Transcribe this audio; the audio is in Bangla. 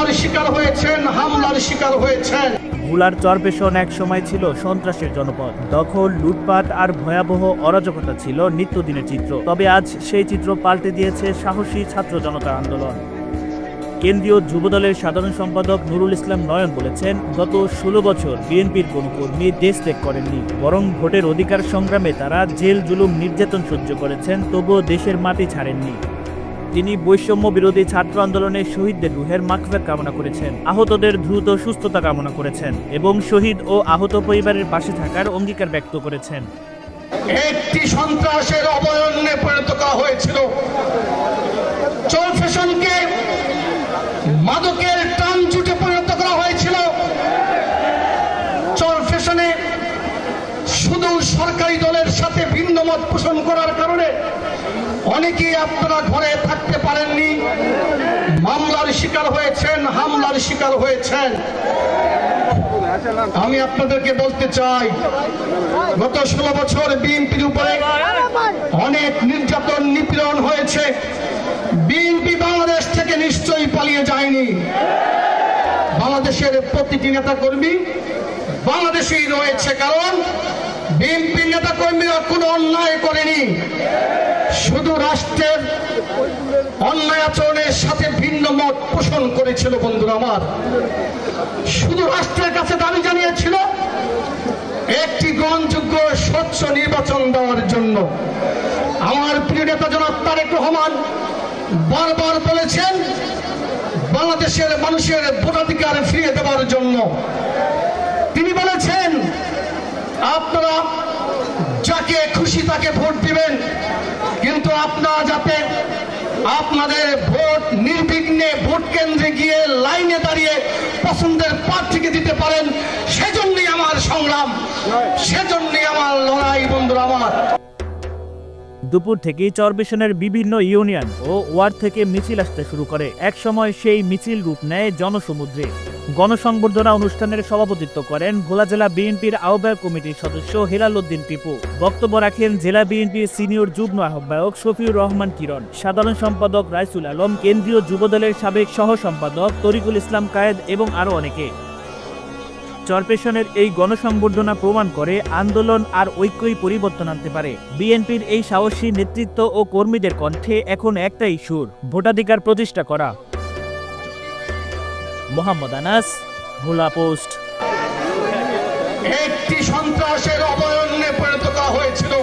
মামলার শিকার হয়েছেন, হামলার শিকার হয়েছেন। ভোলার চরপেশন এক সময় ছিল সন্ত্রাসের জনপদ। দখল, লুটপাট আর ভয়াবহ অরাজকতা ছিল নিত্যদিনের চিত্র। তবে আজ সেই চিত্র পাল্টে দিয়েছে সাহসী ছাত্র জনতার আন্দোলন। কেন্দ্রীয় যুবদলের সাধারণ সম্পাদক নুরুল ইসলাম নয়ন বলেছেন, গত 16 বছর বিএনপির কোনো কর্মী দেশ ত্যাগ করেননি, বরং ভোটের অধিকার সংগ্রামে তারা জেল, জুলুম, নির্যাতন সহ্য করেছেন, তবুও দেশের মাটি ছাড়েননি। তিনি বৈষম্য বিরোধী ছাত্র আন্দোলনের শহীদদের রুহের মাগফিরাত কামনা করেছেন, আহতদের দ্রুত সুস্থতা কামনা করেছেন এবং শহীদ ও আহত পরিবারের পাশে থাকার অঙ্গীকার ব্যক্ত করেছেন। একটি সন্ত্রাসের অবয়নে পরিণত করা হয়েছিল, চরফ্যাশনকে মাদকের টান জুটে পরিণত করা হয়েছিল। চরফ্যাশনে শুধু সরকারি দলের সাথে ভিন্ন মত পোষণ করার কারণে অনেকেই আপনারা ঘরে থাকতে পারেননি, মামলার শিকার হয়েছেন, হামলার শিকার হয়েছেন। আমি আপনাদেরকে বলতে চাই, গত 16 বছর বিএনপির উপরে অনেক নির্যাতন, নিপীড়ন হয়েছে। বিএনপি বাংলাদেশ থেকে নিশ্চয়ই পালিয়ে যায়নি। বাংলাদেশের প্রতিটি নেতা কর্মী বাংলাদেশেই রয়েছে, কারণ বিএনপি নেতা কর্মীরা কোনো অন্যায় করেনি, শুধু রাষ্ট্রের অন্যায় আচরণের সাথে ভিন্ন মত পোষণ করেছিল। বন্ধুরা আমার, শুধু রাষ্ট্রের কাছে দাবি জানিয়েছিল একটি গ্রহণযোগ্য স্বচ্ছ নির্বাচন দেওয়ার জন্য। আমার প্রিয় নেতা জনাব তারেক রহমান বারবার বলেছেন বাংলাদেশের মানুষের ভোটাধিকার ফিরিয়ে দেওয়ার জন্য। তিনি বলেছেন আপনারা যাকে খুশি তাকে ভোট দিবেন, কিন্তু আপনারা যাতে আপনাদের ভোট নির্বিঘ্নে ভোট কেন্দ্রে গিয়ে লাইনে দাঁড়িয়ে পছন্দের প্রার্থীকে দিতে পারেন, সেজন্যই আমার সংগ্রাম, সেজন্যই আমার লড়াই। বন্ধুরা আমার, দুপুর থেকেই চরপেশনের বিভিন্ন ইউনিয়ন ও ওয়ার্ড থেকে মিছিল আসতে শুরু করে। এক সময় সেই মিছিল রূপ নেয় জনসমুদ্রে। গণসংবর্ধনা অনুষ্ঠানের সভাপতিত্ব করেন ভোলা জেলা বিএনপির আহ্বায়ক কমিটির সদস্য হেলাল উদ্দিন টিপু। বক্তব্য রাখেন জেলা বিএনপির সিনিয়র যুগ্ম আহ্বায়ক শফিউর রহমান কিরণ, সাধারণ সম্পাদক রাইসুল আলম, কেন্দ্রীয় যুবদলের সাবেক সহ সম্পাদক তরিকুল ইসলাম কায়েদ এবং আরো অনেকে। চরপেশনের এই গণসংবর্ধনা প্রমাণ করে আন্দোলন আর ঐক্যই পরিবর্তন আনতে পারে। বিএনপির এই সাহসী নেতৃত্ব ও কর্মীদের কণ্ঠে এখন একটাই সুর, ভোটাধিকার প্রতিষ্ঠা করা। মোহাম্মদ আনাস, ভোলা পোস্ট। একটি সন্ত্রাসের অবয়নে পরিণত করা হয়েছিল।